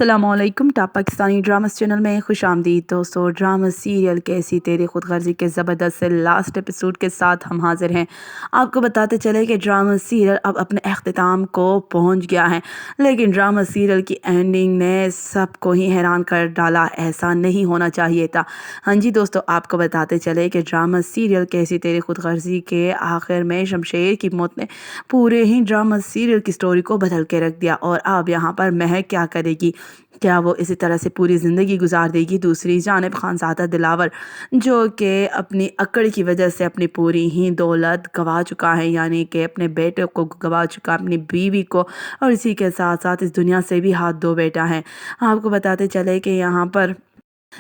अस्सलाम वालेकुम। Top Pakistani dramas channel में खुश आमदीद दोस्तों। ड्रामा सीरियल कैसी तेरी खुद गर्जी के ज़बरदस्त से लास्ट एपिसोड के साथ हम हाजिर हैं। आपको बताते चले कि ड्रामा सीरियल अब अपने अख्तिताम को पहुंच गया है, लेकिन ड्रामा सीरियल की एंडिंग ने सबको ही हैरान कर डाला। ऐसा नहीं होना चाहिए था। हाँ जी दोस्तों, आपको बताते चले कि ड्रामा सीरियल कैसी तेरी खुद गर्जी के आखिर में शमशेर की मौत ने पूरे ही ड्रामा सीरियल की स्टोरी को बदल के रख दिया। और अब यहाँ पर महक क्या करेगी? क्या वो इसी तरह से पूरी ज़िंदगी गुजार देगी? दूसरी जानिब खानज़ादा दिलावर, जो कि अपनी अकड़ की वजह से अपनी पूरी ही दौलत गंवा चुका है, यानी कि अपने बेटे को गंवा चुका, अपनी बीवी को, और इसी के साथ साथ इस दुनिया से भी हाथ धो बैठा है। आपको बताते चले कि यहाँ पर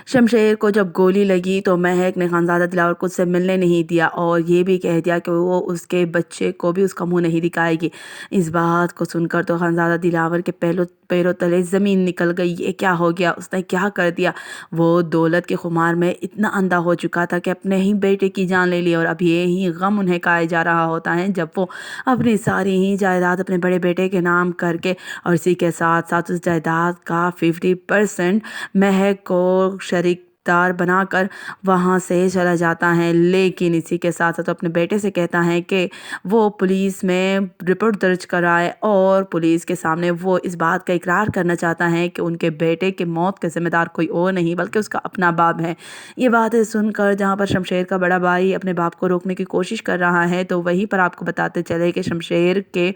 शमशेर को जब गोली लगी तो महक ने खानज़ादा दिलावर को उससे मिलने नहीं दिया और ये भी कह दिया कि वो उसके बच्चे को भी उसका मुंह नहीं दिखाएगी। इस बात को सुनकर तो खानज़ादा दिलावर के पैरों तले ज़मीन निकल गई। ये क्या हो गया? उसने क्या कर दिया? वो दौलत के खुमार में इतना अंधा हो चुका था कि अपने ही बेटे की जान ले ली, और अब ये ही गम उन्हें खाया जा रहा होता है जब वो अपनी सारी ही जायदाद अपने बड़े बेटे के नाम करके, और इसी के साथ साथ उस जायदाद का 50% महक को शरीकदार बनाकर वहाँ से चला जाता है। लेकिन इसी के साथ साथ अपने बेटे से कहता है कि वो पुलिस में रिपोर्ट दर्ज कराए, और पुलिस के सामने वो इस बात का इकरार करना चाहता है कि उनके बेटे के मौत के ज़िम्मेदार कोई और नहीं बल्कि उसका अपना बाप है। ये बातें सुनकर जहाँ पर शमशेर का बड़ा भाई अपने बाप को रोकने की कोशिश कर रहा है, तो वहीं पर आपको बताते चले कि शमशेर के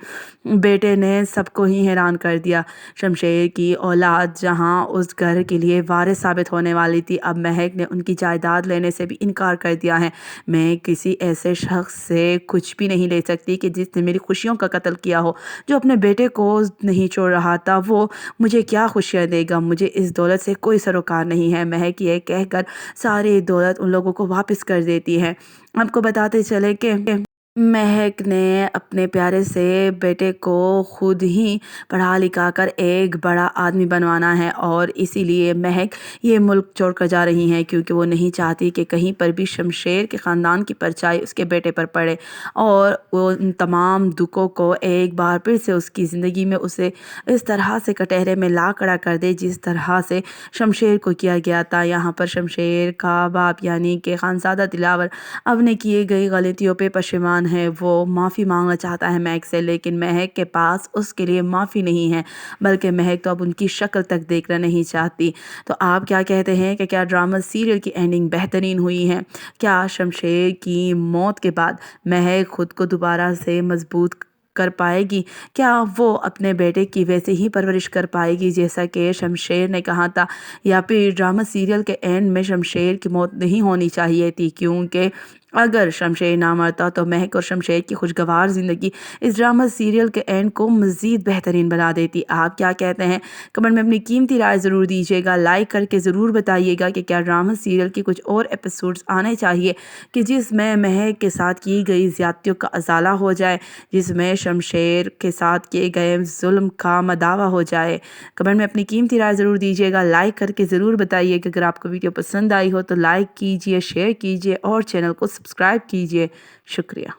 बेटे ने सबको ही हैरान कर दिया। शमशेर की औलाद जहाँ उस घर के लिए वारिस साबित होने वाली थी, अब महक ने उनकी जायदाद लेने से भी इनकार कर दिया है। मैं किसी ऐसे शख्स से कुछ भी नहीं ले सकती कि जिसने मेरी खुशियों का कत्ल किया हो। जो अपने बेटे को नहीं छोड़ रहा था, वो मुझे क्या खुशियाँ देगा? मुझे इस दौलत से कोई सरोकार नहीं है। महक ये कहकर सारी दौलत उन लोगों को वापस कर देती है। आपको बताते चले कि महक ने अपने प्यारे से बेटे को खुद ही पढ़ा लिखा कर एक बड़ा आदमी बनवाना है, और इसीलिए महक ये मुल्क छोड़कर जा रही हैं, क्योंकि वो नहीं चाहती कि कहीं पर भी शमशेर के ख़ानदान की परछाई उसके बेटे पर पड़े, और वो उन तमाम दुखों को एक बार फिर से उसकी ज़िंदगी में उसे इस तरह से कटहरे में ला खड़ा कर दे जिस तरह से शमशेर को किया गया था। यहाँ पर शमशेर का बाप यानी कि खानज़ादा दिलावर अपने किए गई गलतियों पे पशेमान है। वो माफ़ी मांगना चाहता है महक से, लेकिन महक के पास उसके लिए माफ़ी नहीं है, बल्कि महक तो अब उनकी शक्ल तक देखना नहीं चाहती। तो आप क्या कहते हैं कि क्या ड्रामा सीरियल की एंडिंग बेहतरीन हुई है? क्या शमशेर की मौत के बाद महक खुद को दोबारा से मजबूत कर पाएगी? क्या वो अपने बेटे की वैसे ही परवरिश कर पाएगी जैसा कि शमशेर ने कहा था? या फिर ड्रामा सीरियल के एंड में शमशेर की मौत नहीं होनी चाहिए थी, क्योंकि अगर शमशेर ना मरता तो महक और शमशेर की खुशगवार ज़िंदगी इस ड्रामा सीरियल के एंड को मज़ीद बेहतरीन बना देती। आप क्या कहते हैं? कमेंट में अपनी कीमती राय ज़रूर दीजिएगा। लाइक करके ज़रूर बताइएगा कि क्या ड्रामा सीरियल की कुछ और एपिसोड्स आने चाहिए कि जिसमें महक के साथ की गई ज़्यादतियों का अजाला हो जाए, जिसमें शमशेर के साथ किए गए जुल्म का मदावा हो जाए। कमेंट में अपनी कीमती राय ज़रूर दीजिएगा। लाइक करके ज़रूर बताइए कि अगर आपको वीडियो पसंद आई हो तो लाइक कीजिए, शेयर कीजिए और चैनल को सब्सक्राइब कीजिए। शुक्रिया।